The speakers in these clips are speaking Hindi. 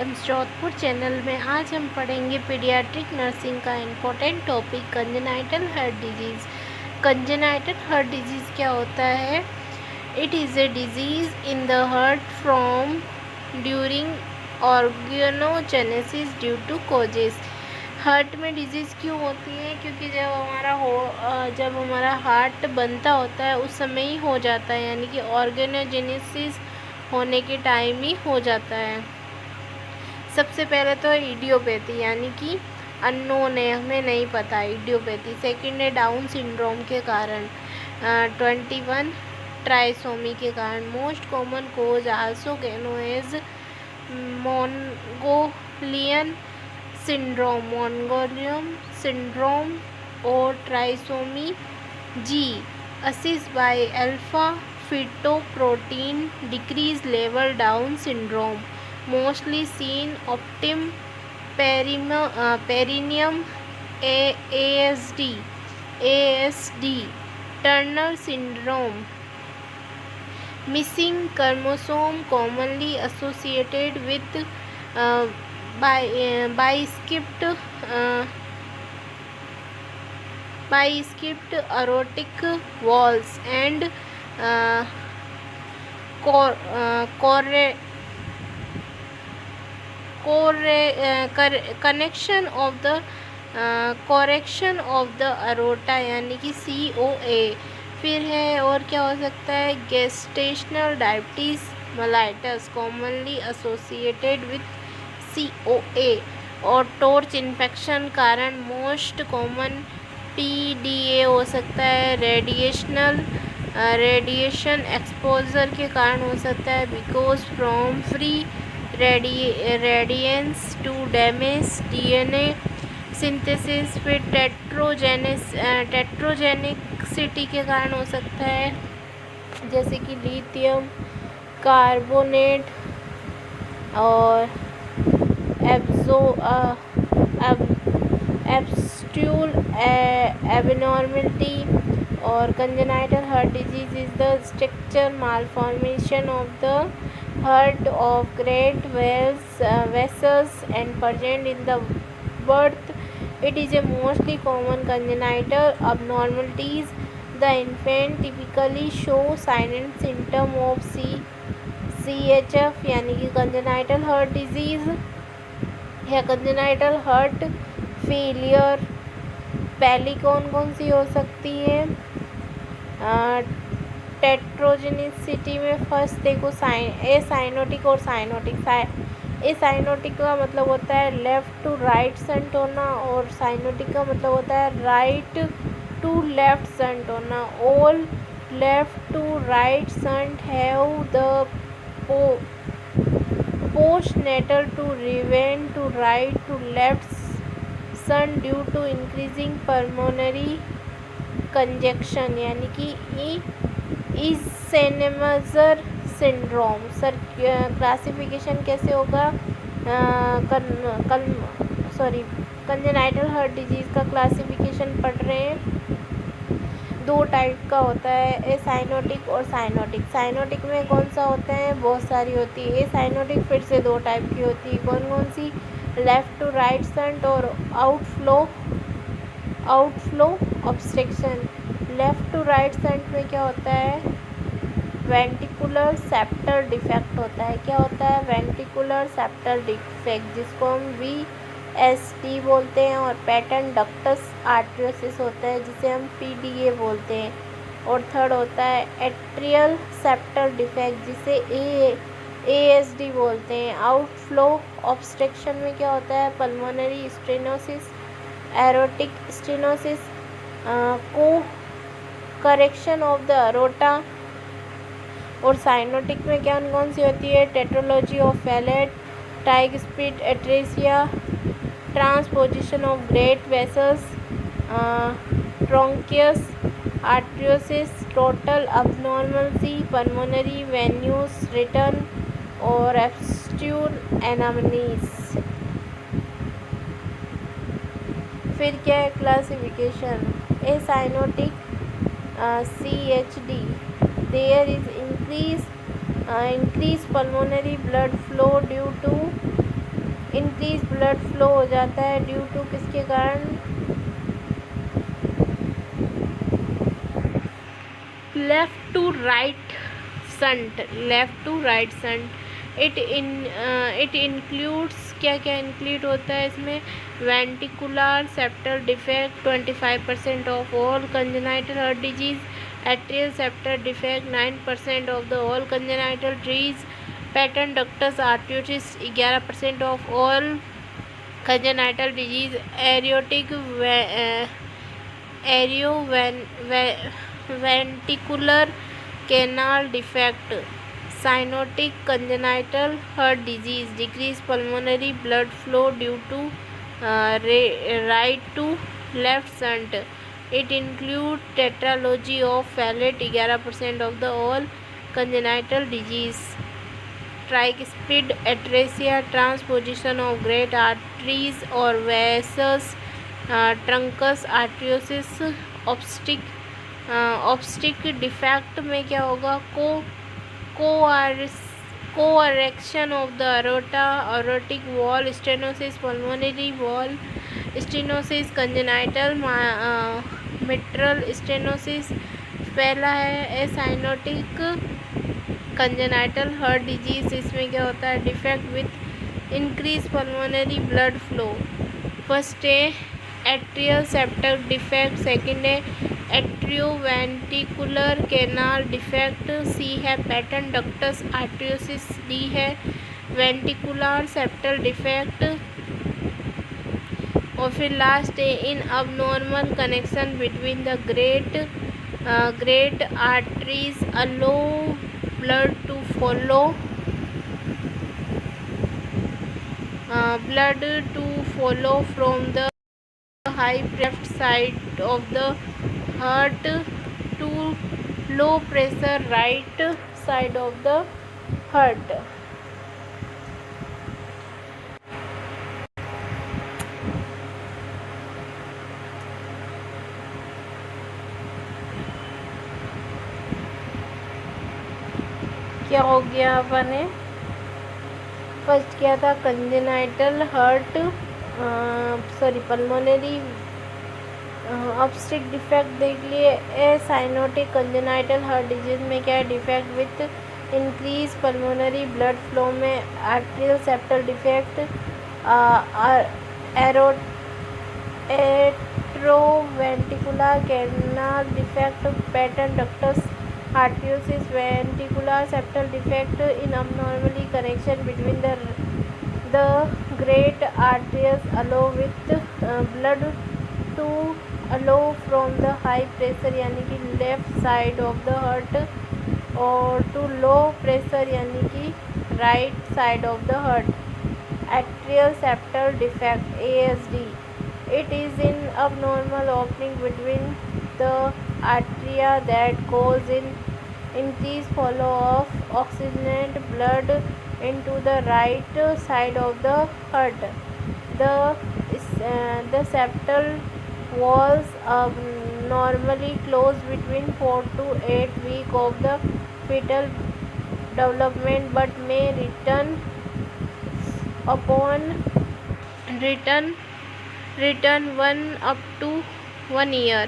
एम्स जोधपुर चैनल में आज हम पढ़ेंगे पीडियाट्रिक नर्सिंग का important topic congenital heart disease. Congenital heart disease क्या होता है? It is a disease in the heart from during organogenesis due to causes. Heart में डिजीज़ क्यों होती है? क्योंकि जब हमारा हार्ट बनता होता है उस समय ही हो जाता है, यानी कि ऑर्गेनोजेनेसिस होने के टाइम ही हो जाता है। सबसे पहले तो इडियोपैथी, यानी कि अननोन है, हमें नहीं पता इडियोपैथी। सेकंड है डाउन सिंड्रोम के कारण। 21 ट्राइसोमी के कारण। Most common cause also known as Mongolian syndrome और trisomy G assist by alpha fetoprotein decrease level Down syndrome mostly seen optim perineum ASD Turner syndrome missing chromosome commonly associated with biskipped aortic valves and correction of the aorta, यानी कि COA। फिर है और क्या हो सकता है? Gestational diabetes mellitus commonly associated with COA और टॉर्च इन्फेक्शन कारण मोस्ट कॉमन PDA हो सकता है। रेडिएशन एक्सपोजर के कारण हो सकता है, because from free radiance to damage DNA synthesis. फिर टेट्रोजेनिसिटी के कारण हो सकता है, जैसे कि लिथियम कार्बोनेट और एब्स्ट्यूल एबनॉर्मलिटी। और congenital heart disease is the structure malformation of the heart of great vessels and present in the birth. It is a mostly common congenital abnormalities. The infant typically show sign and symptom of CHF, यानी कि congenital heart disease या congenital heart failure। पहली कौन सी हो सकती है? टेट्रोजेनिसिटी में फर्स्ट देखो साइनोटिक और साइनोटिक। साइनोटिक का मतलब होता है लेफ़्ट टू राइट शंट होना, और साइनोटिक का मतलब होता है राइट टू लेफ़्ट शंट होना। All left to right shunt have the postnatal to revert to right to left shunt due to increasing pulmonary congestion, यानी कि इसेनेमजर सिंड्रोम। क्लासिफिकेशन कैसे होगा? कंजेनाइटल हार्ट डिजीज़ का क्लासिफिकेशन पढ़ रहे हैं। दो टाइप का होता है, ए साइनोटिक और साइनोटिक। साइनोटिक में कौन सा होता है? बहुत सारी होती है। ए साइनोटिक फिर से दो टाइप की होती है। कौन सी? लेफ़्ट टू राइट शंट और outflow obstruction. Left to right shunt में क्या होता है? वेंटिकुलर सेप्टल डिफेक्ट होता है। क्या होता है? वेंटिकुलर सेप्टल डिफेक्ट, जिसको हम VSD बोलते हैं। और पैटर्न डक्टस आर्ट्रियोसिस होता है, जिसे हम PDA बोलते हैं। और थर्ड होता है एट्रियल सेप्टल डिफेक्ट, जिसे ASD बोलते हैं। आउटफ्लो ऑब्स्ट्रक्शन में क्या होता है? Pulmonary stenosis, aortic stenosis, coarctation of the aorta. और साइनोटिक में कौन सी होती है? Tetralogy of Fallot, tricuspid atresia, transposition of great vessels, truncus arteriosus, total abnormality, pulmonary venous return और एब्स्ट्यूल एनामनीस। फिर क्या है classification? Acyanotic CHD, there is increased pulmonary blood flow due to increase blood flow हो जाता है ड्यू टू किसके कारण, left to right shunt, left to right shunt. It includes, क्या क्या इंक्लूड होता है इसमें, ventricular septal defect 25% of all congenital heart disease, atrial septal defect 9% of the all congenital disease, patent ductus arteriosus 11% of all congenital disease, aortic ventricular canal defect, cyanotic congenital heart disease, decreased pulmonary blood flow due to right to left shunt. It includes tetralogy of Fallot 11% of the all congenital disease, tricuspid atresia, transposition of great arteries or vessels, truncus arteriosus, obstructive defect में क्या होगा, coarctation of the aorta, aortic valve stenosis, pulmonary valve stenosis, congenital mitral stenosis. पहला है साइनोटिक कंजेनाइटल हार्ट डिजीज, इसमें क्या होता है, defect with increase pulmonary blood flow. First है एट्रियल सेप्टल डिफेक्ट, सेकंड है एट्रियोवेंट्रिकुलर कैनाल डिफेक्ट, सी है पैटर्न डक्टस आर्टरियोसिस, डी है वेंट्रिकुलर सेप्टल डिफेक्ट, और फिर लास्ट है in abnormal connection between the great arteries allow blood to follow from the high left side of the heart to low pressure right side of the heart। क्या हो गया, अपने फर्स्ट किया था congenital heart pulmonary obstructive defect देख लिए। Acyanotic congenital heart disease में क्या है, defect with increase pulmonary blood flow में atrial septal defect, atrioventricular canal defect, patent ductus arteriosus, ventricular septal defect in abnormally connection between the great arteries allow with blood to allow from the high pressure यानी कि left side of the heart और टू लो प्रेशर यानी कि right side of the heart. Atrial septal defect ASD, it is in abnormal opening between the atria that cause in increased flow of oxygenated blood into the right side of the heart. The septal walls normally close between 4 to 8 weeks of the fetal development but may return upon return 1 up to 1 year.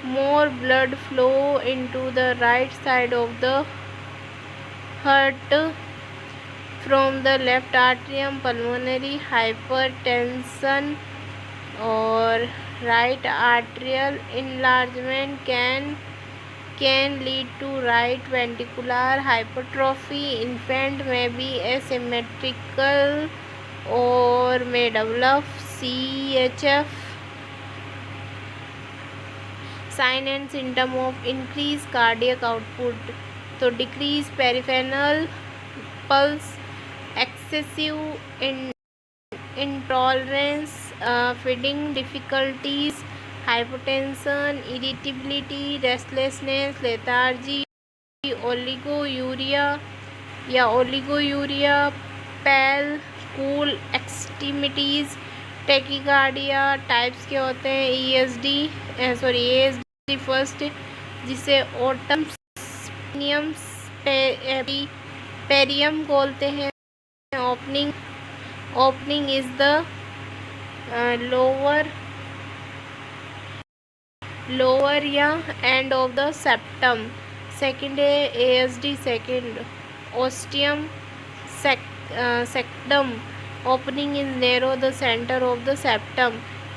More blood flow into the right side of the heart from the left atrium, pulmonary hypertension or right atrial enlargement can lead to right ventricular hypertrophy. Infant may be asymmetrical or may develop CHF. Sign and symptom of increase cardiac output, तो decrease peripheral pulse, exercise intolerance, feeding difficulties, hypotension, irritability, restlessness, lethargy, oliguria, pale cool extremities, tachycardia. Types के होते हैं ASD फर्स्ट, जिसे ओटम पेरियम बोलते हैं, opening is the lower end of the septum. Second ASD, second ostium sectum, opening is narrow the center of the septum.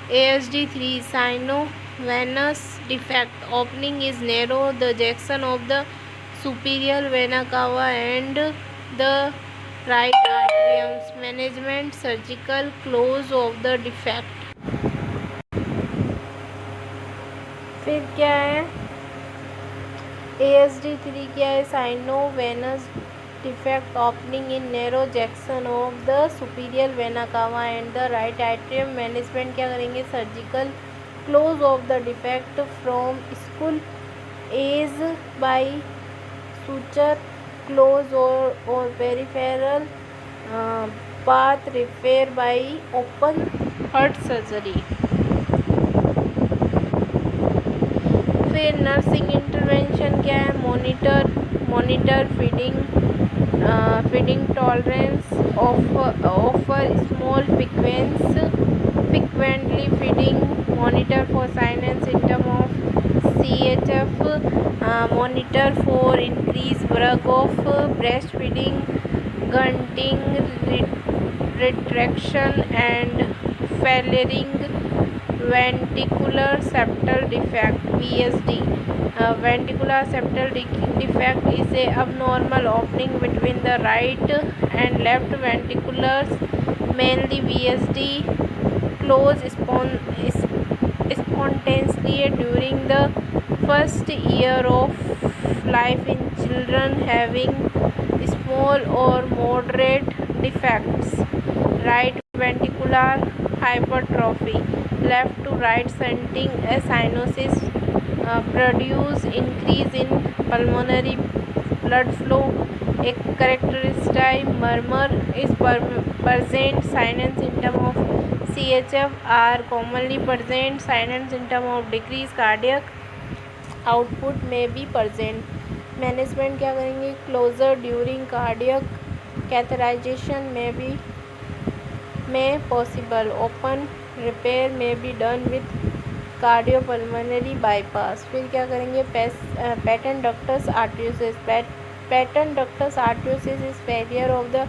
ASD 3 sinovenous defect, opening is narrow the junction of the superior vena cava and the right atriums. Management surgical close of the defect. फिर क्या है ASD 3 क्या है साइनोवेनस defect, opening in narrow junction of the superior vena cava and the right atrium. Management क्या करेंगे surgical close of the defect from skull is by suture close or peripheral path repair by open heart surgery. फिर नर्सिंग इंटरवेंशन क्या है monitor feeding tolerance offer small frequently feeding, monitor for sign and symptom of CHF, monitor for increased work of breastfeeding, grunting, retraction and flaring. Ventricular septal defect VSD. Ventricular septal defect is a abnormal opening between the right and left ventriculars. Mainly VSD close spontaneously during the first year of life in children having small or moderate defects. Right ventricular hypertrophy, left to right shunting cyanosis, produce increase in pulmonary blood flow. A characteristic murmur is present. Sign and symptom of CHF are commonly present. Sign and symptom of decreased cardiac output may be present. Management क्या करेंगे क्लोजर ड्यूरिंग कार्डियक कैथराइजेशन में पॉसिबल. ओपन रिपेयर में be done with cardiopulmonary bypass. फिर क्या करेंगे pattern ductus आर्टरियोसिस. Pattern ductus आर्टरियोसिस is failure of the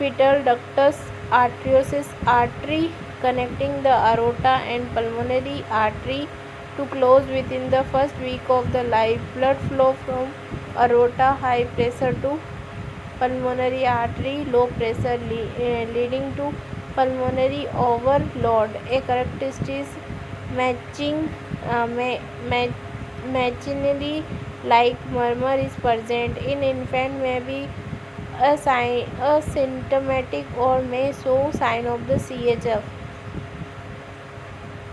fetal ductus arteriosus artery connecting the aorta and pulmonary artery to close within the first week of the life. Blood flow from aorta high pressure to pulmonary artery low pressure leading to pulmonary overload. A characteristic machinally like murmur is present in infant, may be asymptomatic or may show sign of the CHF.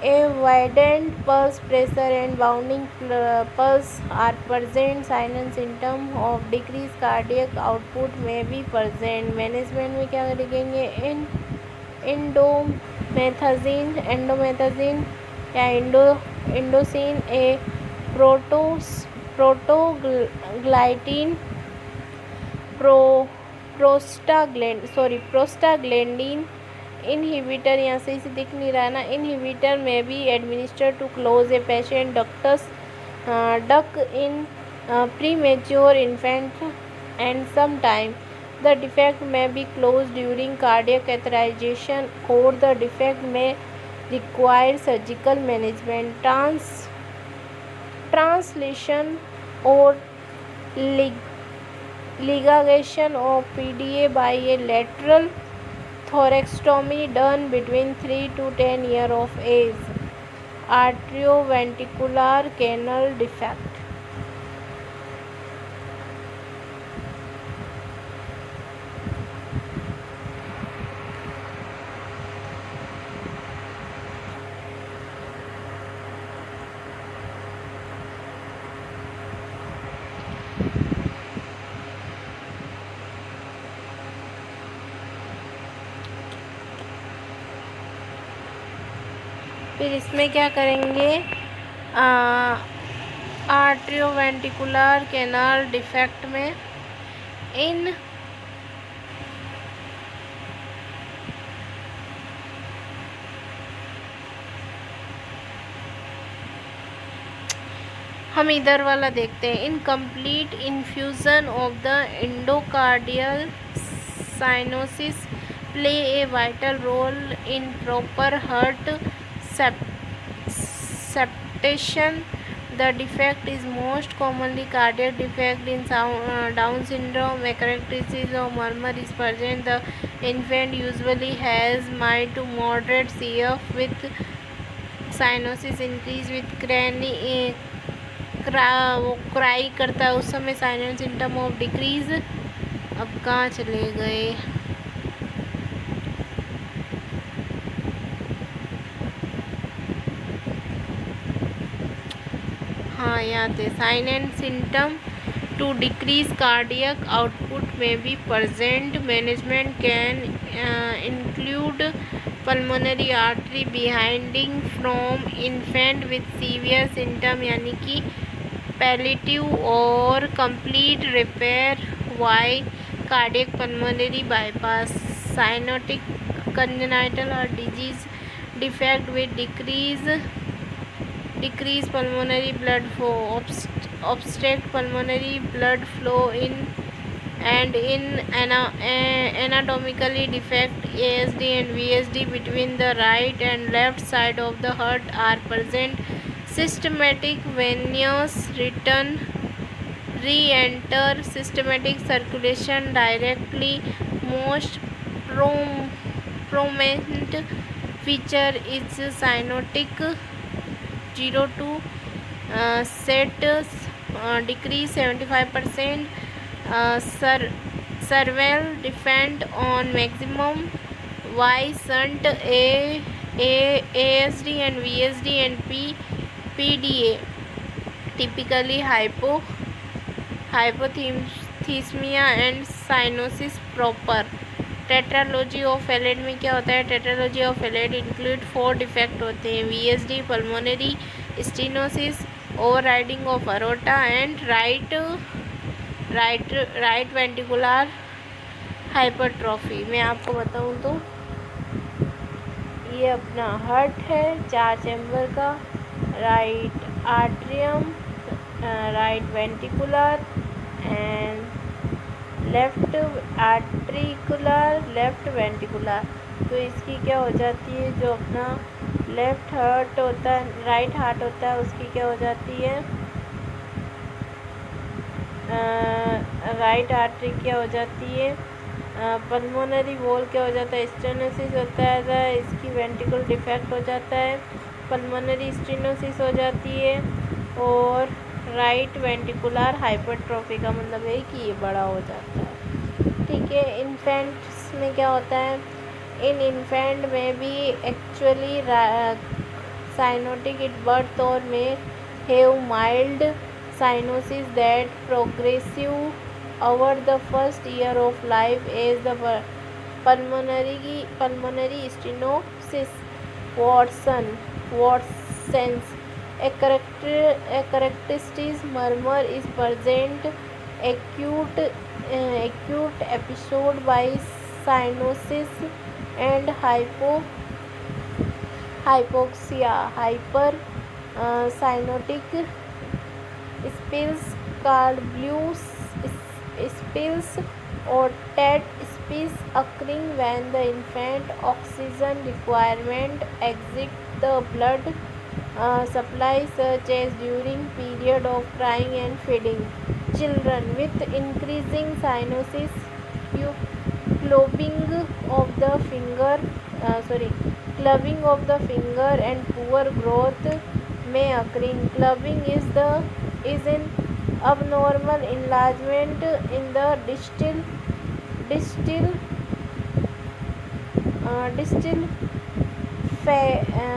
A widened pulse pressure and bounding pulse are present. Sign and symptom of decreased cardiac output may be present. Management में क्या लिखेंगे एंडोमेथाजिन या इंडोसिन. ए प्रोस्टाग्लैंडिन इनहिबिटर, यहाँ से इसे दिख नहीं रहा ना. Inhibitor may be administer to close a patent duct in premature infant and sometime the defect may be closed during cardiac catheterization or the defect may require surgical management. Translation or ligation of PDA by a lateral thoracostomy done between 3 to 10 years of age. Atrioventricular canal defect. फिर इसमें क्या करेंगे आर्ट्रियोवेंट्रिकुलर कैनाल डिफेक्ट में हम इधर वाला देखते हैं. Incomplete infusion of the endocardial cyanosis play a vital role in proper heart septation. The defect is most commonly cardiac defect in Down syndrome. A characteristic of murmur is present. The infant usually has mild to moderate CF with cyanosis increase with cry करता है उस समय. Signs symptom of decrease. अब कहाँ चले गए? हाँ यहाँ थे. Sign and symptom to decrease cardiac output may be present. Management can include pulmonary artery banding from infant with severe symptom यानी कि पैलिटिव और complete repair by cardiac pulmonary bypass. Cyanotic congenital और disease defect with decrease pulmonary blood flow, obstruct pulmonary blood flow in anatomically defect ASD and VSD between the right and left side of the heart are present. Systematic venous re-enter systematic circulation directly. Most prominent feature is cyanotic 0 to set decrease 75%. Serval defend on maximum Y shunt ASD and VSD and PDA. Typically hypothysemia and cyanosis proper. Tetralogy of Fallot में क्या होता है? Tetralogy of Fallot include 4 defect होते हैं. VSD pulmonary stenosis, overriding of aorta and right ventricular hypertrophy. मैं आपको बताऊं तो ये अपना हार्ट है 4 चैम्बर का. Right atrium, right ventricular and left आर्ट्रिकुलर, लेफ्ट वेंट्रिकुलर. तो इसकी क्या हो जाती है? जो अपना लेफ्ट हार्ट होता है, राइट हार्ट होता है, उसकी क्या हो जाती है? राइट आर्टरी क्या हो जाती है? पल्मोनरी वॉल क्या हो जाता है? स्टेनोसिस होता है. इसकी वेंट्रिकल डिफेक्ट हो जाता है, पल्मोनरी स्टेनोसिस हो जाती है. और राइट वेंट्रिकुलर हाइपरट्रॉफी का मतलब है कि ये बड़ा हो जाता है. ठीक है. इन्फेंट्स में क्या होता है? इन इन्फेंट में भी एक्चुअली साइनोटिक एट बर्थ और may have mild cyanosis that progressive over the first year of life as the pulmonary stenosis worsens. A characteristic murmur is present. Acute episode by cyanosis and hypoxia. Hyper cyanotic spills called blue spills or TED spills occurring when the infant oxygen requirement exceeds the blood supply, such as during period of crying and feeding. Children with increasing cyanosis, clubbing of the finger and poor growth may occurring. Clubbing is an abnormal enlargement in the distal phalanges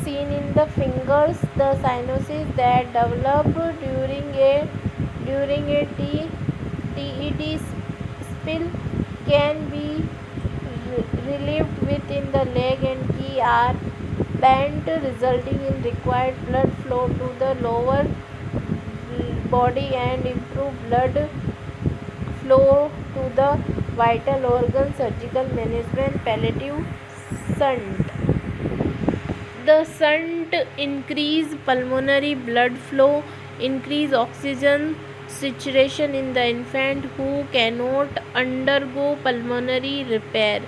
seen in the fingers. The cyanosis that develop during a TED spill can be relieved within the leg and key are bent, resulting in required blood flow to the lower body and improved blood flow to the vital organs. Surgical management, palliative shunt. The shunt increase pulmonary blood flow, increase oxygen saturation in the infant who cannot undergo pulmonary repair.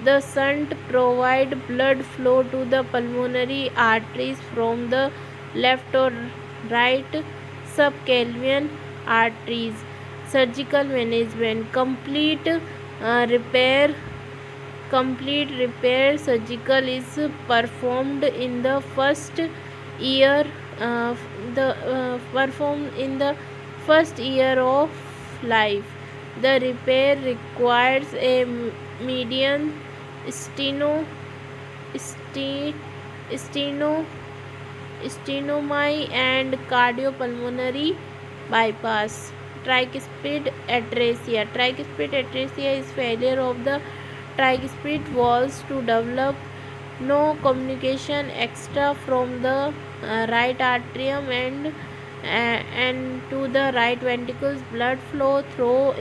The shunt provide blood flow to the pulmonary arteries from the left or right subclavian arteries. Surgical management. Complete repair surgical is performed in the first year performed in the first year of life. The repair requires a median steno ste- steno stenomy and cardiopulmonary bypass. Tricuspid atresia. Tricuspid atresia is failure of the tricuspid valves to develop no communication extra from the right atrium and to the right ventricles. Blood flow through